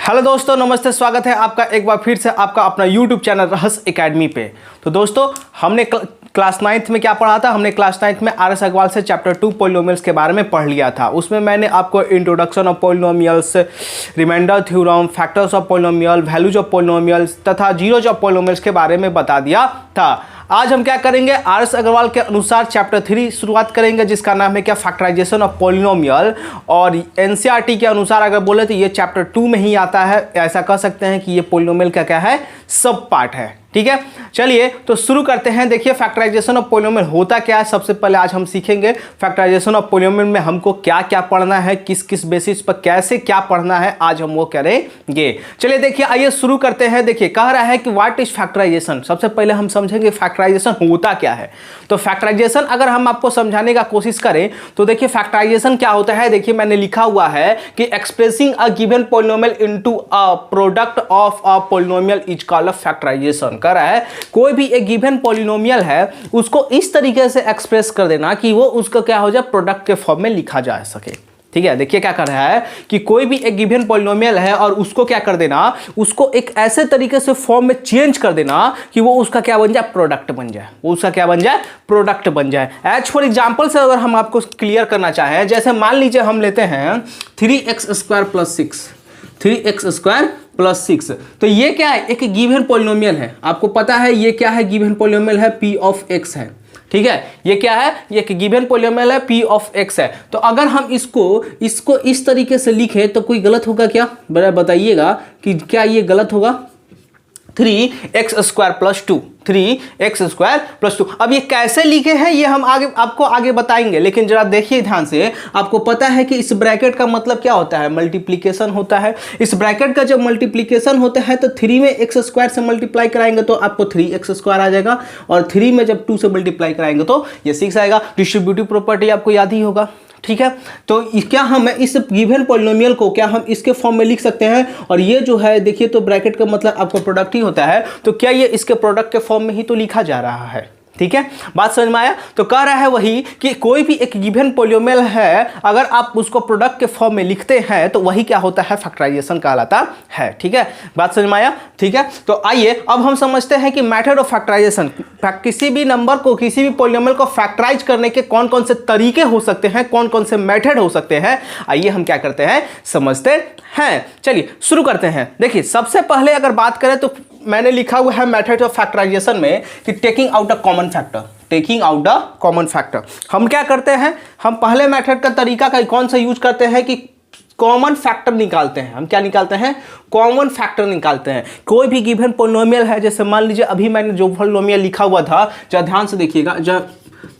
Hello दोस्तों, नमस्ते। स्वागत है आपका एक बार फिर से आपका अपना यूट्यूब चैनल रहस्य एकेडमी पे। तो दोस्तों, हमने क्लास 9th में क्या पढ़ा था? हमने क्लास 9th में आर एस अग्रवाल से चैप्टर 2 पॉलिनोमियल्स के बारे में पढ़ लिया था। उसमें मैंने आपको introduction of polynomials, remainder theorem, factors of polynomial, values of polynomials तथा जीरोज ऑफ पॉलिनोमियल्स के बारे में बता दिया था। आज हम क्या करेंगे? आर एस अग्रवाल के अनुसार चैप्टर 3 शुरुआत करेंगे, जिसका नाम है क्या? Factorization of polynomial. और एनसीईआरटी के अनुसार अगर बोले तो ये चैप्टर 2 में ही आता है। ऐसा कह सकते हैं कि ये पॉलिनोमियल का क्या है? सब पार्ट है। ठीक है, चलिए तो शुरू करते हैं। देखिए, फैक्टराइजेशन ऑफ पॉलिनोमियल होता क्या है, सबसे पहले आज हम सीखेंगे। फैक्टराइजेशन ऑफ पॉलिनोमियल में हमको क्या क्या पढ़ना है, किस किस बेसिस पर कैसे क्या पढ़ना है, आज हम वो करेंगे। चलिए देखिए, आइए शुरू करते हैं। देखिए, कह रहा है कि व्हाट इज फैक्टराइजेशन। सबसे पहले हम समझेंगे फैक्टराइजेशन होता क्या है। तो फैक्टराइजेशन अगर हम आपको समझाने का कोशिश करें तो देखिए, फैक्टराइजेशन क्या होता है। देखिए, मैंने लिखा हुआ है कि expressing a given polynomial into a product of a polynomial is called a factorization. कर रहा है कोई भी एक गिवन पॉलिनोमियल है, उसको इस तरीके से एक्सप्रेस कर देना कि वो उसका क्या हो जाए? प्रोडक्ट के फॉर्म में लिखा जा सके। ठीक है, देखिए क्या कर रहा है कि कोई भी एक गिवन पॉलिनोमियल है और उसको क्या कर देना, उसको एक ऐसे तरीके से फॉर्म में चेंज कर देना कि वो उसका क्या बन जाए? प्रोडक्ट बन जाए। वो उसका क्या बन जाए? प्रोडक्ट बन जाए। एज फॉर एग्जांपल से अगर हम आपको क्लियर करना चाहें, जैसे मान लीजिए हम लेते हैं 3x² + 6, 3x² + 6। तो ये क्या है? एक गिवन पॉलिनोमियल है। आपको पता है ये क्या है? गिवन पॉलिनोमियल है, p ऑफ x है। ठीक है, ये क्या है? ये एक गिवन पॉलिनोमियल है, p ऑफ x है। तो अगर हम इसको इस तरीके से लिखें तो कोई गलत होगा क्या? बड़ा बताइएगा कि क्या ये गलत होगा? 3x² + 2, 3x² + 2। अब ये कैसे लिखे हैं ये हम आपको आगे बताएंगे, लेकिन जरा देखिए ध्यान से। आपको पता है कि इस ब्रैकेट का मतलब क्या होता है? मल्टीप्लिकेशन होता है। इस ब्रैकेट का जब मल्टीप्लिकेशन होता है तो 3 में x² से मल्टीप्लाई कराएंगे तो आपको 3x² आ जाएगा, और 3 में जब 2 से मल्टीप्लाई कराएंगे तो ये 6 आएगा। डिस्ट्रीब्यूटिव प्रॉपर्टी आपको याद ही होगा। ठीक है, तो क्या हम इस गिवन पॉलिनोमियल को क्या हम इसके फॉर्म में लिख सकते हैं? और ये जो है देखिए, तो ब्रैकेट का मतलब आपको प्रोडक्ट ही होता है। तो क्या ये इसके प्रोडक्ट के फॉर्म में ही तो लिखा जा रहा है? ठीक है, बात समझ में आया? तो कह रहा है वही कि कोई भी एक गिवन पॉलिनोमियल है, अगर आप उसको प्रोडक्ट के फॉर्म में लिखते हैं तो वही क्या होता है? फैक्टराइजेशन कहलाता है। ठीक है, बात समझ में आया? ठीक है, तो आइए अब हम समझते हैं कि मेथड ऑफ फैक्टराइजेशन। किसी भी नंबर को, किसी भी पॉलिनोमियल को फैक्टराइज करने के कौन कौन से तरीके हो सकते हैं, कौन कौन से मेथड हो सकते हैं, आइए हम क्या करते हैं, समझते हैं। चलिए शुरू करते हैं। देखिए, सबसे पहले अगर बात करें तो मैंने लिखा हुआ है मेथड ऑफ फैक्टराइजेशन में कि taking out a common factor. Taking out a common factor हम क्या करते हैं? हम पहले मेथड का तरीका कौन सा यूज करते हैं कि कॉमन फैक्टर निकालते हैं। हम क्या निकालते हैं? कॉमन फैक्टर निकालते हैं। कोई भी गिवन पॉलिनोमियल है, जैसे मान लीजिए अभी मैंने जो पॉलिनोमियल लिखा हुआ था, जरा ध्यान से देखिएगा। जब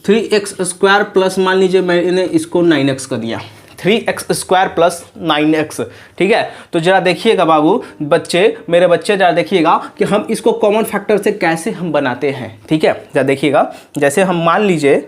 3x² प्लस, मान लीजिए मैंने इसको 9x कर दिया, 3x² + 9x। ठीक है, तो जरा देखिएगा बाबू, मेरे बच्चे जरा देखिएगा कि हम इसको कॉमन फैक्टर से कैसे हम बनाते हैं। ठीक है, जरा देखिएगा। जैसे हम मान लीजिए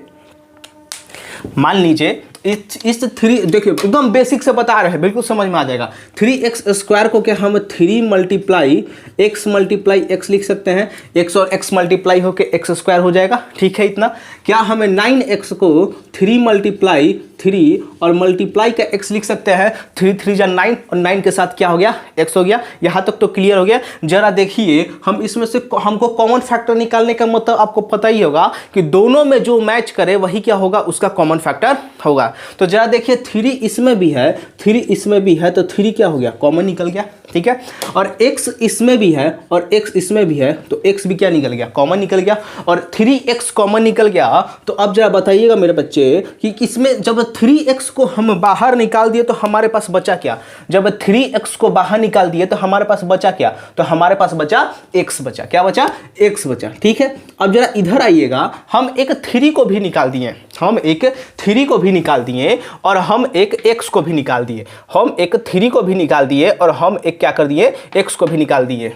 इस 3, देखिए एकदम बेसिक से बता रहे हैं, बिल्कुल समझ में आ जाएगा। 3x² को क्या हम 3 × x × x लिख सकते हैं। x और x मल्टीप्लाई होकर x² हो जाएगा। ठीक है, इतना। क्या हमें 9x को 3 × 3 और मल्टीप्लाई का x लिख सकते हैं। 3 3 जा 9 और 9 के साथ क्या हो गया? x हो गया। यहाँ तक तो क्लियर हो गया। जरा देखिए, हम इसमें से हमको कॉमन फैक्टर निकालने का मतलब आपको पता ही होगा कि दोनों में जो मैच करे वही क्या होगा? उसका कॉमन फैक्टर होगा। तो जरा देखिए, 3 इसमें भी है, 3 इसमें भी है, तो 3 क्या हो गया? कॉमन निकल गया। ठीक है, और x इसमें भी है और x इसमें भी है, तो x भी क्या निकल गया? कॉमन निकल गया। और 3x कॉमन निकल गया। तो अब जरा बताइएगा मेरे बच्चे कि इसमें जब 3x को हम बाहर निकाल दिए तो हमारे पास बचा क्या? जब 3x को बाहर निकाल दिए तो हमारे पास बचा क्या? तो हमारे पास बचा x बचा। क्या बचा? x बचा। ठीक है, अब जरा इधर आइएगा। हम एक 3 को भी निकाल दिए, हम एक 3 को भी निकाल दिए और हम एक x को भी निकाल दिए। हम एक 3 को भी निकाल दिए और हम एक क्या कर दिए? x को भी निकाल दिए।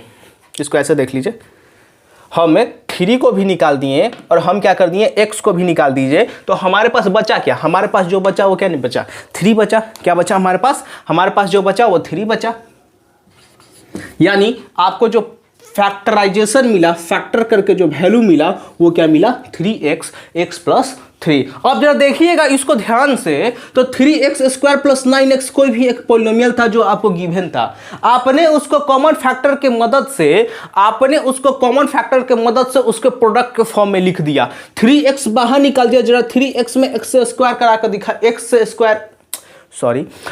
इसको ऐसे देख लीजिए, हम 3 को भी निकाल दिए और हम क्या कर दिए? x को भी निकाल दीजिए। तो हमारे पास बचा क्या? हमारे पास जो बचा वो क्या नहीं बचा? 3 बचा। क्या बचा हमारे पास? हमारे पास जो बचा वो 3 बचा। यानी आपको जो फैक्टराइजेशन मिला, फैक्टर करके जो वैल्यू मिला वो क्या मिला? 3x, x + 3। अब जरा देखिएगा इसको ध्यान से, तो 3x² प्लस 9x कोई भी एक पॉलिनोमियल था जो आपको गिवन था। आपने उसको कॉमन फैक्टर के मदद से उसके प्रोडक्ट के फॉर्म में लिख दिया। 3x बाहर निकाल दिया, जरा 3x में x से स्क्वायर करा कर दिखा,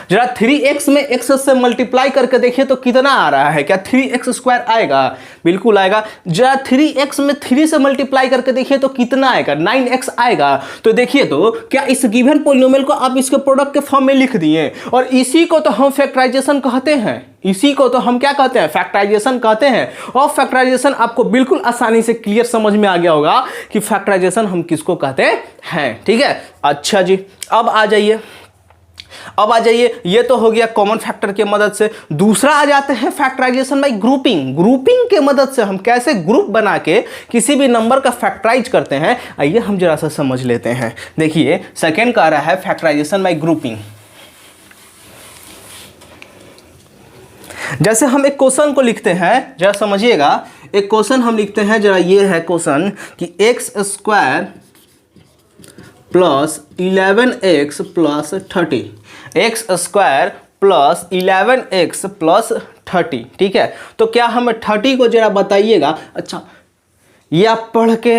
जरा 3x में x से मल्टीप्लाई करके देखिए तो कितना आ रहा है। क्या 3x² आएगा? बिल्कुल आएगा। जरा 3x में 3 से मल्टीप्लाई करके देखिए तो कितना आएगा? 9x आएगा। तो देखिए तो क्या इस गिवन पॉलिनोमियल को आप इसके प्रोडक्ट के फॉर्म में लिख दिए, और इसी को तो हम फैक्टराइजेशन कहते हैं। इसी को तो हम क्या कहते हैं? फैक्टराइजेशन कहते हैं। और फैक्टराइजेशन आपको बिल्कुल आसानी से क्लियर समझ में आ गया होगा कि फैक्टराइजेशन हम किसको कहते हैं। ठीक है, अच्छा जी, अब आ जाइए, ये तो हो गया कॉमन फैक्टर के मदद से। दूसरा आ जाते हैं फैक्टराइजेशन बाय ग्रुपिंग। ग्रुपिंग के मदद से हम कैसे ग्रुप बना के किसी भी नंबर का फैक्टराइज करते हैं, आइए हम जरा सा समझ लेते हैं। देखिए सेकंड का रहा है फैक्टराइजेशन बाय ग्रुपिंग। जैसे हम एक क्वेश्चन को लिखते हैं, जरा समझिएगा, एक क्वेश्चन हम लिखते हैं, जरा ये है क्वेश्चन कि x² plus 11x plus 30, x² plus 11x plus 30। ठीक है, तो क्या हम 30 को जरा बताइएगा। अच्छा, ये आप पढ़ के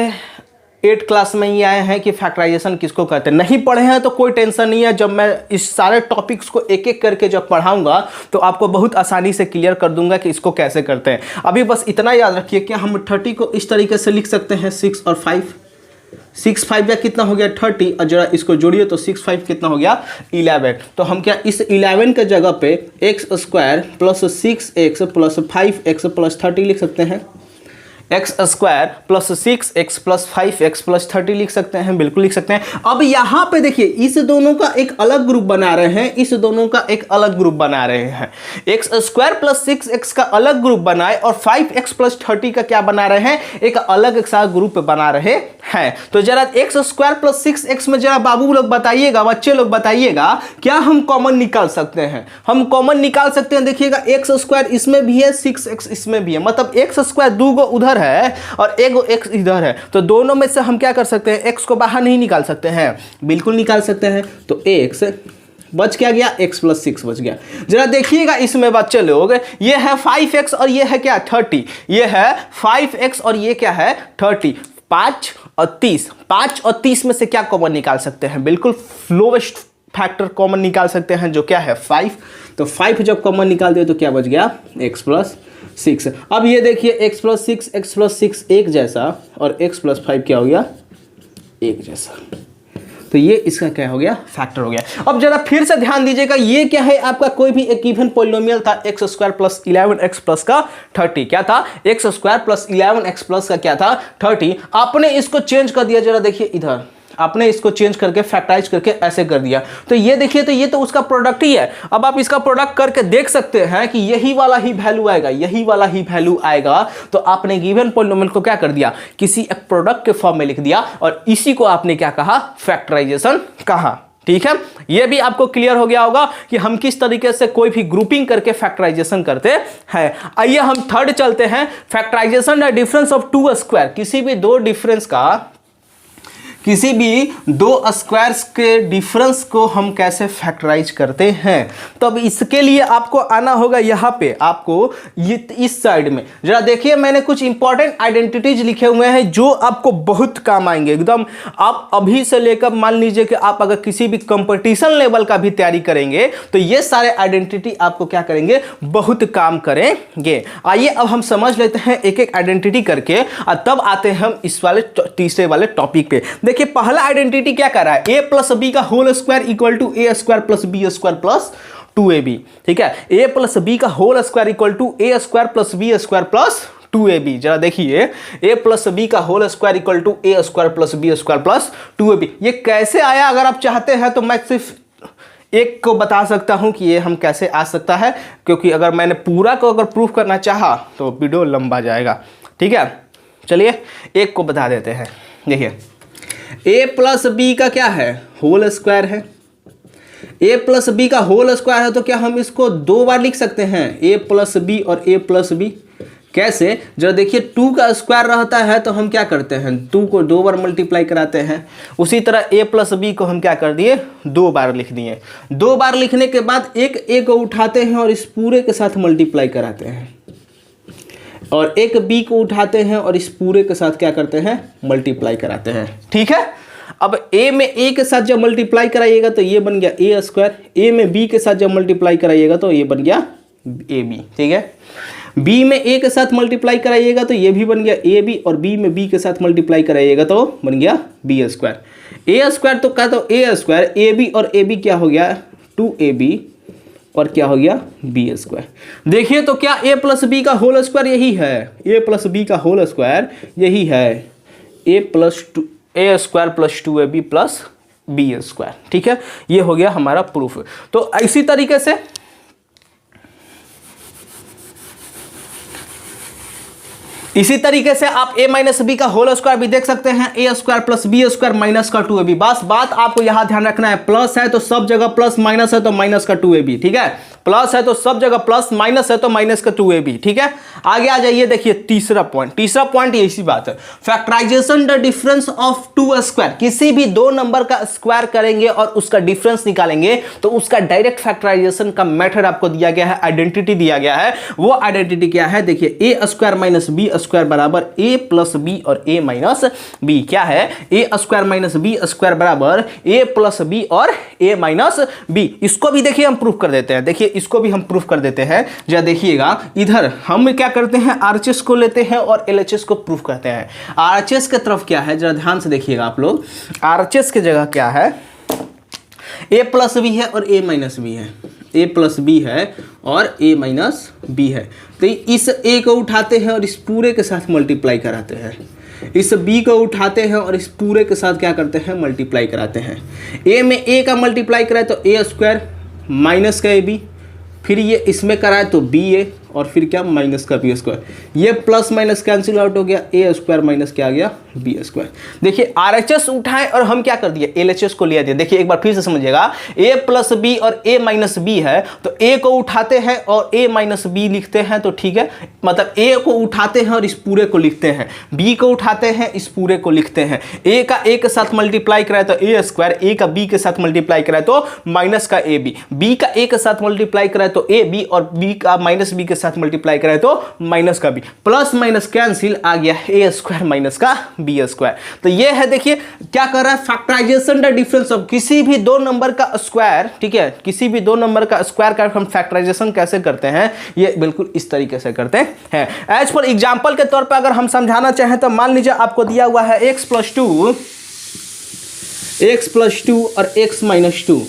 8 क्लास में ही आए हैं कि फैक्टराइजेशन किसको कहते हैं? नहीं पढ़े हैं तो कोई टेंशन नहीं है। जब मैं इस सारे टॉपिक्स को एक एक करके जब पढ़ाऊंगा तो आपको बहुत आसानी से क्लियर कर दूंगा कि इसको कैसे करते हैं। अभी बस इतना याद रखिए, क्या हम 30 को इस तरीके से लिख सकते हैं, 6 और 5, 6 5 या कितना हो गया 30, और जरा इसको जोड़िए तो 6 5 कितना हो गया 11। तो हम क्या इस 11 के जगह पे x² plus 6x plus 5x plus 30 लिख सकते हैं। x² plus 6x plus 5x plus 30 लिख सकते हैं, बिल्कुल लिख सकते हैं। अब यहाँ पे देखिए इस दोनों का एक अलग ग्रुप बना रहे हैं, इस दोनों का एक अलग ग्रुप बना रहे हैं। x² प्लस 6x का अलग ग्रुप बनाए और 5x प्लस 30 का क्या बना रहे हैं? एक अलग एक साथ ग्रुप बना रहे हैं। तो जरा x² प्लस 6x में जरा बाबू लोग बताइएगा, बच्चे लोग बताइएगा, क्या हम कॉमन निकाल सकते हैं? हम कॉमन निकाल सकते हैं। देखिएगा x² इसमें भी है, 6x इसमें भी है, मतलब x² दो गो उधर है और एक x इधर है। तो दोनों में से हम क्या कर सकते हैं? x को बाहर नहीं निकाल सकते हैं? बिल्कुल निकाल सकते हैं। तो x बच क्या गया? x प्लस 6 बच गया। जरा देखिएगा इसमें बच्चे लोग, ये है 5x और ये है क्या 30, ये है 5x और ये क्या है 30, 5 और 30, 5 और 30 में से क्या कॉमन निकाल सकते हैं? बिल्कुल लोवेस्ट फैक्टर कॉमन निकाल सकते हैं, जो क्या है 5। तो 5 जब कॉमन निकाल दिए तो क्या बच गया? x plus 6। अब ये देखिए x प्लस 6 एक जैसा और x प्लस 5 क्या हो गया? एक जैसा। तो ये इसका क्या हो गया? फैक्टर हो गया। अब जरा फिर से ध्यान दीजिएगा, ये क्या है आपका? कोई भी एक गिवन पॉलिनोमियल था, x² प्लस 11x प्लस का 30। क्या था? x² प्लस 11x प्लस का क्या था? 30। आपने इसको चेंज कर दिया, जरा देखिए इधर आपने इसको चेंज करके फैक्टराइज करके ऐसे कर दिया। तो ये देखिए, तो ये तो उसका प्रोडक्ट ही है। अब आप इसका प्रोडक्ट करके देख सकते हैं कि यही वाला ही वैल्यू आएगा, यही वाला ही वैल्यू आएगा। तो आपने गिवन पॉलिनोमियल को क्या कर दिया? किसी एक प्रोडक्ट के फॉर्म में लिख दिया, और इसी को आपने क्या कहा? फैक्टराइजेशन कहा। ठीक है, ये भी आपको क्लियर हो गया होगा कि हम किस तरीके से कोई भी ग्रुपिंग करके फैक्टराइजेशन करते हैं। आइए हम थर्ड चलते हैं, फैक्टराइजेशन है डिफरेंस ऑफ 2 स्क्वायर। किसी भी दो स्क्वायर्स के डिफरेंस को हम कैसे फैक्टराइज करते हैं। तो अब इसके लिए आपको आना होगा यहाँ पे, आपको ये इस साइड में जरा देखिए, मैंने कुछ इंपॉर्टेंट आइडेंटिटीज लिखे हुए हैं जो आपको बहुत काम आएंगे एकदम। आप अभी से लेकर मान लीजिए कि आप अगर किसी भी कंपटीशन लेवल का भी तैयारी करेंगे तो ये सारे आइडेंटिटी आपको क्या करेंगे? बहुत काम करेंगे। आइए अब हम समझ लेते हैं एक एक आइडेंटिटी करके, और तब आते हैं हम इस वाले तीसरे वाले टॉपिक पे। देखिए पहला आइडेंटिटी क्या कर रहा है? a प्लस बी का whole square equal to A square plus B square plus 2ab। ठीक है, a प्लस बी का whole square equal to A square plus B square plus 2ab। जरा देखिए, a प्लस बी का whole square equal to A square plus B square plus 2ab। ये कैसे आया? अगर आप चाहते हैं तो मैं सिर्फ एक को बता सकता हूं कि ये हम कैसे आ सकता है, क्योंकि अगर मैंने पूरा को अगर प्रूफ करना चाहा तो वीडियो लंबा जाएगा। ठीक है, चलिए एक को बता देते हैं। देखिए a प्लस बी का क्या है? होल स्क्वायर है। a प्लस बी का होल स्क्वायर है तो क्या हम इसको दो बार लिख सकते हैं? a प्लस बी और a प्लस बी कैसे, जरा देखिए 2 का स्क्वायर रहता है तो हम क्या करते हैं 2 को 2 बार मल्टीप्लाई कराते हैं। उसी तरह a प्लस बी को हम क्या कर दिए 2 बार लिख दिए। 2 बार लिखने के बाद एक a को उठाते हैं और इस पूरे के साथ मल्टीप्लाई कराते हैं, और एक b को उठाते हैं और इस पूरे के साथ क्या करते हैं मल्टीप्लाई कराते हैं। ठीक है, अब a में a के साथ जब मल्टीप्लाई कराइएगा तो ये बन गया a स्क्वायर, a में b के साथ जब मल्टीप्लाई कराइएगा तो ये बन गया ab। ठीक है, b में a के साथ मल्टीप्लाई कराइएगा तो ये भी बन गया ab, और b में b के साथ मल्टीप्लाई कराइएगा तो बन गया b स्क्वायर। a स्क्वायर तो क्या, तो a स्क्वायर ab और ab क्या हो गया 2ab, और क्या हो गया b स्क्वायर। देखिए तो क्या a प्लस बी का होल स्क्वायर यही है, a प्लस बी का होल स्क्वायर यही है a square plus 2ab plus b square. ठीक है, ये हो गया हमारा प्रूफ। तो इसी तरीके से आप a माइनस बी का होल स्क्वायर भी देख सकते हैं, a square plus B square minus का 2ab। बस बात आपको यहां ध्यान रखना है, प्लस है तो सब जगह प्लस, माइनस है तो माइनस का 2ab। ठीक है, प्लस है तो सब जगह प्लस, माइनस है तो माइनस का 2ab। ठीक है, आगे आ जाइए, देखिए तीसरा पॉइंट यही बात है, factorization the difference of 2 square. किसी भी 2 नंबर का स्क्वायर करेंगे और उसका डिफरेंस निकालेंगे तो उसका डायरेक्ट फैक्टराइजेशन का मेथड आपको दिया गया है, आइडेंटिटी दिया गया है। वो आइडेंटिटी क्या है, देखिए a square minus B square बराबर a प्लस बी और a माइनस बी। क्या है, a square minus B square बराबर a प्लस बी और a माइनस बी। इसको भी देखिए हम प्रूफ कर देते हैं, देखिए इसको भी हम प्रूफ कर देते हैं। जरा देखिएगा, इधर हम क्या करते हैं RHS को लेते हैं और LHS को प्रूफ करते हैं। RHS के तरफ क्या है, जरा ध्यान से देखिएगा आप लोग, RHS की जगह क्या है a प्लस बी है और a माइनस बी है, a प्लस बी है और a माइनस बी है। तो इस a को उठाते हैं और इस पूरे के साथ मल्टीप्लाई कराते हैं, इस b को उठाते हैं और इस पूरे के साथ क्या करते हैं मल्टीप्लाई कराते हैं। a में a का मल्टीप्लाई कराए तो a स्क्वायर माइनस का ab, फिर ये इसमें कराए तो ba, और फिर क्या माइनस का बी स्क्वायर। ये प्लस माइनस कैंसिल आउट हो गया, a स्क्वायर माइनस क्या आ गया बी स्क्वायर। देखिए RHS उठाए और हम क्या कर दिए LHS को ले दिए। देखिए एक बार फिर से समझिएगा, a प्लस बी और a माइनस बी है तो a को उठाते हैं और a माइनस बी लिखते हैं, तो ठीक है, मतलब a को उठाते हैं और इस पूरे को लिखते हैं, b को उठाते हैं इस पूरे को लिखते हैं, a का a के साथ मल्टीप्लाई कराए तो a स्क्वायर, a का b के साथ मल्टीप्लाई कराए तो माइनस का ab, b का a के साथ मल्टीप्लाई कराए तो ab, और b का माइनस b के साथ मल्टीप्लाई कराए तो माइनस का बी, प्लस माइनस कैंसिल आ गया a स्क्वायर माइनस का बी स्क्वायर। तो ये है, देखिए क्या कर रहा है, फैक्टराइजेशन द डिफरेंस ऑफ किसी भी 2 नंबर का स्क्वायर। ठीक है, किसी भी 2 नंबर का स्क्वायर का हम फैक्टराइजेशन कैसे करते हैं, ये बिल्कुल इस तरीके से करते हैं। एज फॉर एग्जांपल के तौर पर अगर हम समझाना चाहें तो मान लीजिए आपको दिया हुआ है x प्लस 2 और x माइनस 2।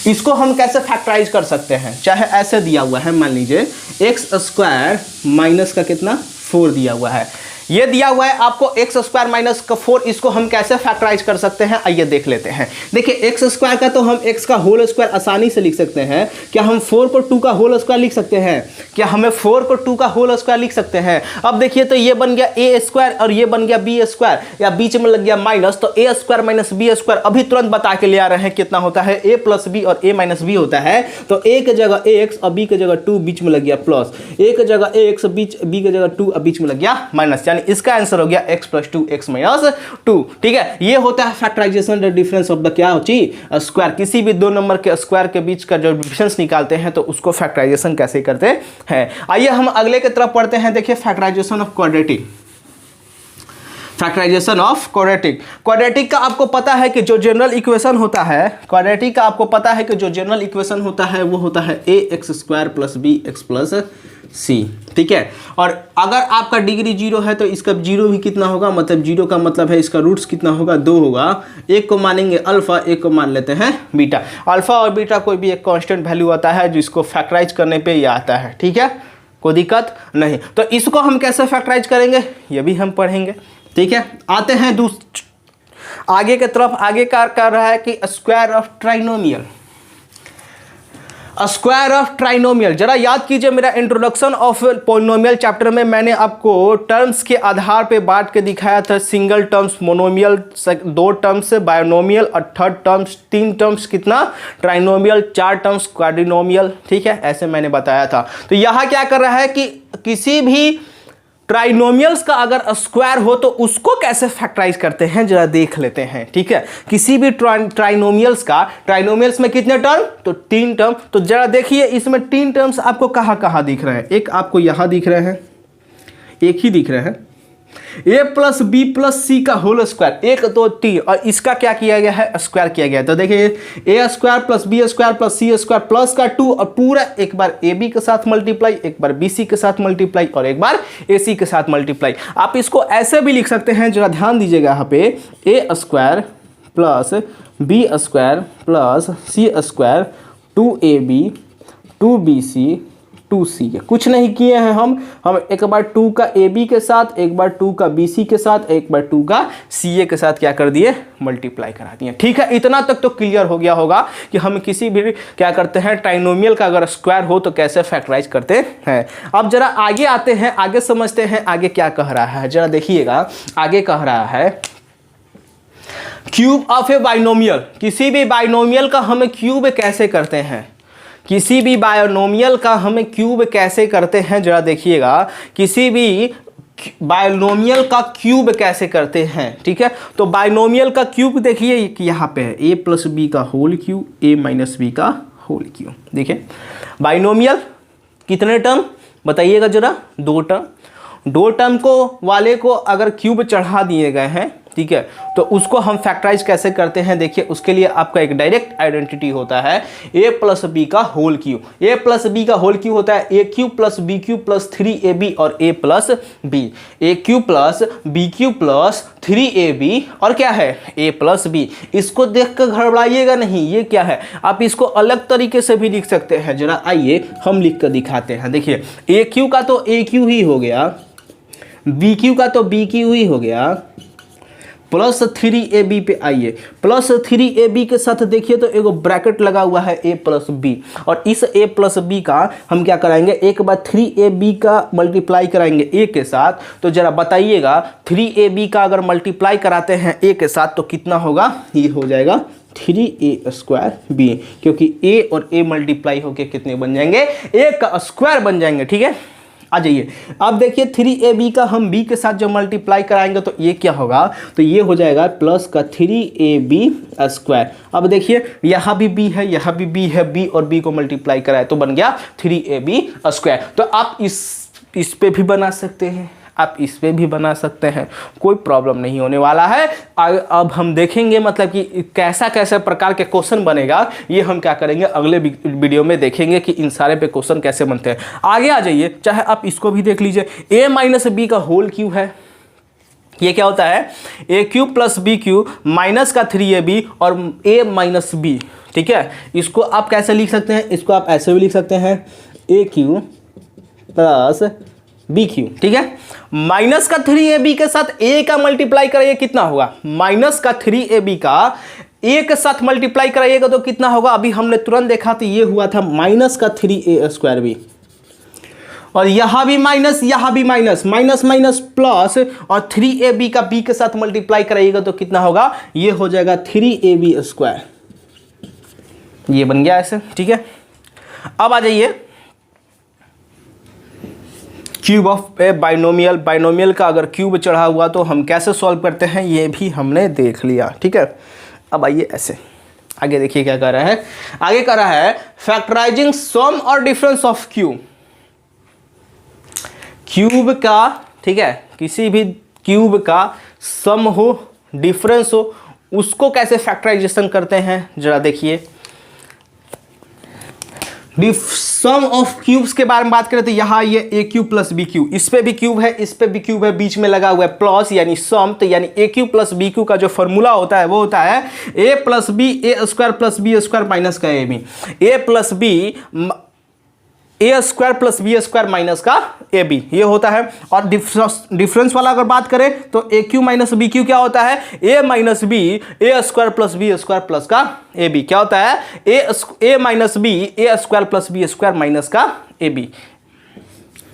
इसको हम कैसे फैक्टराइज कर सकते हैं, चाहे ऐसे दिया हुआ है, मान लीजिए एक्स स्क्वायर माइनस का कितना 4 दिया हुआ है, ये दिया हुआ है आपको एक्स स्क्वायर माइनस का 4। इसको हम कैसे फैक्टराइज कर सकते हैं, आइए देख लेते हैं। देखिए एक्स स्क्वायर का तो हम एक्स का होल स्क्वायर आसानी से लिख सकते हैं। क्या हम 4 को 2 का होल स्क्वायर लिख सकते हैं, क्या हमें 4 को 2 का होल स्क्वायर लिख सकते हैं। अब देखिए तो ये बन गया a स्क्वायर और ये बन गया b स्क्वायर, या बीच में लग गया माइनस, तो a square minus b square अभी तुरंत बता के ले आ रहे हैं कितना होता है, a प्लस b और a माइनस b होता है। तो a की जगह x और b की जगह 2, बीच में लग गया प्लस, a की जगह x b की जगह 2 और बीच में लग गया माइनस, यानी इसका आंसर हो गया x प्लस 2 x माइनस 2। ठीक है, ये होता है factorization the difference of the क्या होती स्क्वायर। किसी भी 2 नंबर के स्क्वायर के बीच का जो डिफरेंस निकालते हैं तो उसको फैक्टराइजेशन कैसे करते हैं। आइए हम अगले की तरफ पढ़ते हैं। देखिए factorization of quadratic. Factorization of quadratic. Quadratic का आपको पता है कि जो जनरल इक्वेशन होता है, क्वाड्रेटिक का आपको पता है कि जो जनरल इक्वेशन होता है वो होता है ax square plus bx plus c। ठीक है, और अगर आपका डिग्री 0 है तो इसका 0 भी कितना होगा, मतलब 0 का मतलब है इसका रूट्स कितना होगा, 2 होगा। एक को मानेंगे अल्फा, एक को मान लेते हैं बीटा। अल्फा और बीटा कोई भी एक कांस्टेंट वैल्यू आता है जिसको फैक्टराइज करने पे ये आता है। ठीक है, कोई दिक्कत नहीं। तो इसको हम कैसे फैक्टराइज करेंगे ये भी हम पढ़ेंगे। ठीक है, आते हैं आगे के तरफ। आगे क्या कर रहा है कि square of trinomial. Square of trinomial. जरा याद कीजिए, मेरा इंट्रोडक्शन ऑफ पॉलिनोमियल चैप्टर में मैंने आपको टर्म्स के आधार पे बांट के दिखाया था। Single terms monomial, 2 terms binomial, और थर्ड टर्म्स 3 टर्म्स कितना ट्राइनोमियल, 4 टर्म्स क्वाड्रिनोमियल। ठीक है, ऐसे मैंने बताया था। तो यहाँ क्या कर रहा है कि किसी भी ट्राइनोमियल्स का अगर स्क्वायर हो तो उसको कैसे फैक्टराइज करते हैं जरा देख लेते हैं। ठीक है, किसी भी ट्राइनोमियल्स का, ट्राइनोमियल्स में कितने टर्म, तो 3 टर्म। तो जरा देखिए इसमें 3 टर्म्स आपको कहाँ कहाँ दिख रहे हैं। एक आपको यहाँ दिख रहे हैं, एक ही दिख रहे हैं, a प्लस बी प्लस सी का होल स्क्वायर, 1 2 3, और इसका क्या किया गया है, स्क्वायर किया गया है। तो देखिए a square plus B square plus C square plus का 2, और पूरा एक बार ए बी के साथ मल्टीप्लाई, एक बार बी सी के साथ मल्टीप्लाई, और एक बार ए सी के साथ मल्टीप्लाई। आप इसको ऐसे भी लिख सकते हैं, जरा ध्यान दीजिएगा यहाँ पे, a square plus B square plus C square 2ab 2bc 2c। कुछ नहीं किए हैं हम एक बार 2 का ab के साथ, एक बार 2 का bc के साथ, एक बार 2 का ca के साथ क्या कर दिए, मल्टीप्लाई करा दिए। ठीक है, इतना तक तो क्लियर हो गया होगा कि हम किसी भी क्या करते हैं, ट्राइनोमियल का अगर स्क्वायर हो तो कैसे फैक्टराइज करते हैं। अब जरा आगे आते हैं, आगे समझते हैं आगे क्या कह रहा है। जरा देखिएगा, आगे कह रहा है क्यूब ऑफ ए बाइनोमियल। किसी भी बाइनोमियल का हमें क्यूब कैसे करते हैं, किसी भी बाइनोमियल का हमें क्यूब कैसे करते हैं, जरा देखिएगा, किसी भी बाइनोमियल का क्यूब कैसे करते हैं। ठीक है, तो बाइनोमियल का क्यूब देखिए कि यहाँ पे है a प्लस बी का whole cube, a minus B का होल क्यूब। देखिए बाइनोमियल कितने टर्म बताइएगा जरा, 2 टर्म। 2 टर्म को वाले को अगर क्यूब चढ़ा दिए गए हैं, ठीक है, तो उसको हम फैक्टराइज कैसे करते हैं। देखिए उसके लिए आपका एक डायरेक्ट आइडेंटिटी होता है, a प्लस बी का whole cube. a plus B का होल क्यूब होता है a cube plus B cube plus 3ab और a plus B, a cube plus B cube plus 3ab और क्या है a प्लस बी। इसको देख कर घबराइएगा नहीं, ये क्या है, आप इसको अलग तरीके से भी लिख सकते हैं। जरा आइए हम लिख कर दिखाते हैं। देखिए a क्यूब का तो a क्यूब ही हो गया, बी क्यूब का तो बी क्यूब ही हो गया, प्लस 3ab पे आइए, प्लस 3ab के साथ देखिए तो एगो ब्रैकेट लगा हुआ है a प्लस बी, और इस a प्लस बी का हम क्या कराएंगे, एक बार 3ab का मल्टीप्लाई कराएंगे a के साथ। तो जरा बताइएगा 3ab का अगर मल्टीप्लाई कराते हैं a के साथ तो कितना होगा, ये हो जाएगा 3a स्क्वायर b, क्योंकि a और a मल्टीप्लाई होके कितने बन जाएंगे, a का स्क्वायर बन जाएंगे। ठीक है, आ जाइए अब देखिए 3ab का हम b के साथ जब मल्टीप्लाई कराएंगे तो ये क्या होगा, तो ये हो जाएगा प्लस का 3ab स्क्वायर। अब देखिए यहाँ भी b है, यहाँ भी b है, b और b को मल्टीप्लाई कराए तो बन गया 3ab स्क्वायर। तो आप इस पे भी बना सकते हैं, आप इस पे भी बना सकते हैं, कोई प्रॉब्लम नहीं होने वाला है। अब हम देखेंगे मतलब कि कैसा कैसा प्रकार के क्वेश्चन बनेगा, ये हम क्या करेंगे अगले वीडियो में देखेंगे कि इन सारे पे क्वेश्चन कैसे बनते हैं। आगे आ जाइए, चाहे आप इसको भी देख लीजिए, a माइनस बी का होल क्यूब है, ये क्या होता है a cube plus B cube minus का 3ab और a माइनस बी। ठीक है, इसको आप कैसे लिख सकते हैं, इसको आप ऐसे भी लिख सकते हैं a cube plus B cube. ठीक है, माइनस का 3ab के साथ a का मल्टीप्लाई कराइए कितना होगा, माइनस का 3ab का a के साथ मल्टीप्लाई कराइएगा तो कितना होगा, अभी हमने तुरंत देखा तो ये हुआ था माइनस का 3a स्क्वायर बी, और यहाँ भी माइनस, यहाँ भी माइनस, माइनस माइनस प्लस, और 3ab का b के साथ मल्टीप्लाई कराइएगा तो कितना होगा, ये हो जाएगा 3ab स्क्वायर। ये बन गया ऐसे। ठीक है, अब आ जाइए cube of A binomial. Binomial का अगर क्यूब चढ़ा हुआ तो हम कैसे सॉल्व करते हैं ये भी हमने देख लिया। ठीक है, अब आइए ऐसे आगे देखिए क्या कर रहा है, आगे कर रहा है फैक्टराइजिंग सम और डिफरेंस ऑफ क्यूब। क्यूब का, ठीक है, किसी भी क्यूब का सम हो डिफरेंस हो उसको कैसे फैक्टराइजेशन करते हैं जरा देखिए। सम ऑफ क्यूब्स के बारे में बात करें तो यहाँ ये a cube plus B cube, इस पे भी क्यूब है, इस पे भी क्यूब है, बीच में लगा हुआ है प्लस यानी सम, तो यानी a cube plus B cube का जो फॉर्मूला होता है वो होता है a plus b a square plus B square minus का a b, a plus b a square plus B square minus का ए बी, ये होता है। और डिफरेंस वाला अगर बात करें तो a cube minus b cube क्या होता है, a minus b a square plus B square plus का ए बी, क्या होता है a minus b a square plus B square minus का ए बी,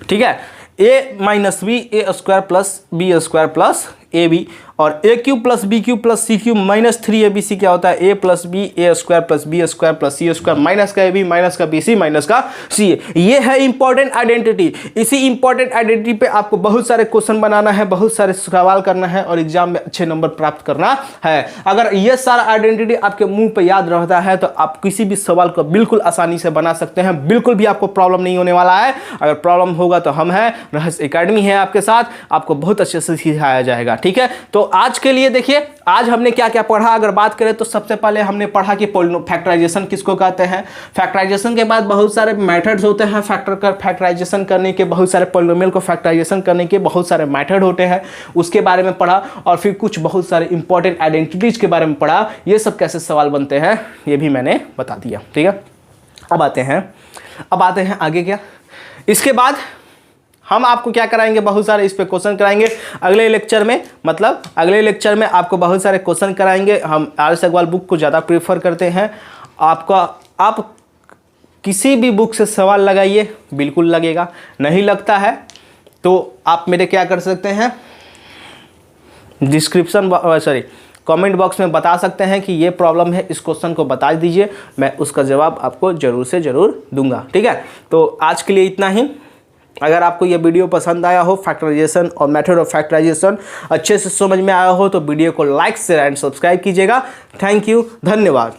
ठीक है, a minus b a square plus B square plus a b. और a cube plus B cube plus c cube minus 3abc क्या होता है, a plus b a square plus B square plus C square minus का a b minus का b c minus का c a. ये है important identity. इसी important identity पे आपको बहुत सारे क्वेश्चन बनाना है, बहुत सारे सवाल करना है और एग्जाम में अच्छे नंबर प्राप्त करना है। अगर ये सारा आइडेंटिटी आपके मुंह पे याद रहता है तो आप किसी भी सवाल को बिल्कुल आसानी से बना सकते हैं, बिल्कुल भी आपको प्रॉब्लम नहीं होने वाला है। अगर प्रॉब्लम होगा तो हम हैं, रहस्य एकेडमी है आपके साथ, आपको बहुत अच्छे से सिखाया जाएगा, ठीक है। तो आज के लिए देखिए आज हमने क्या क्या पढ़ा। अगर बात करें तो सबसे पहले हमने पढ़ा कि फैक्टराइजेशन किसको कहते हैं। फैक्टराइजेशन के बाद बहुत सारे मेथड्स होते हैं फैक्टराइजेशन करने के, बहुत सारे पॉलिनोमियल को फैक्टराइजेशन करने के बहुत सारे मेथड होते हैं, उसके बारे में पढ़ा। और फिर कुछ बहुत सारे इंपॉर्टेंट आइडेंटिटीज के बारे में पढ़ा, ये सब कैसे सवाल बनते हैं ये भी मैंने बता दिया, ठीक है। अब आते हैं आगे क्या। इसके बाद हम आपको क्या कराएंगे, बहुत सारे इस पे क्वेश्चन कराएंगे अगले लेक्चर में, मतलब अगले लेक्चर में आपको बहुत सारे क्वेश्चन कराएंगे। हम आर.एस. अग्रवाल बुक को ज़्यादा प्रीफर करते हैं। आप किसी भी बुक से सवाल लगाइए, बिल्कुल लगेगा, नहीं लगता है तो आप मेरे क्या कर सकते हैं, कमेंट बॉक्स में बता सकते हैं कि ये प्रॉब्लम है, इस क्वेश्चन को बता दीजिए, मैं उसका जवाब आपको ज़रूर से ज़रूर दूंगा, ठीक है। तो आज के लिए इतना ही। अगर आपको ये वीडियो पसंद आया हो, फैक्टराइजेशन और मेथड ऑफ फैक्टराइजेशन अच्छे से समझ में आया हो तो वीडियो को लाइक शेयर एंड सब्सक्राइब कीजिएगा। थैंक यू, धन्यवाद।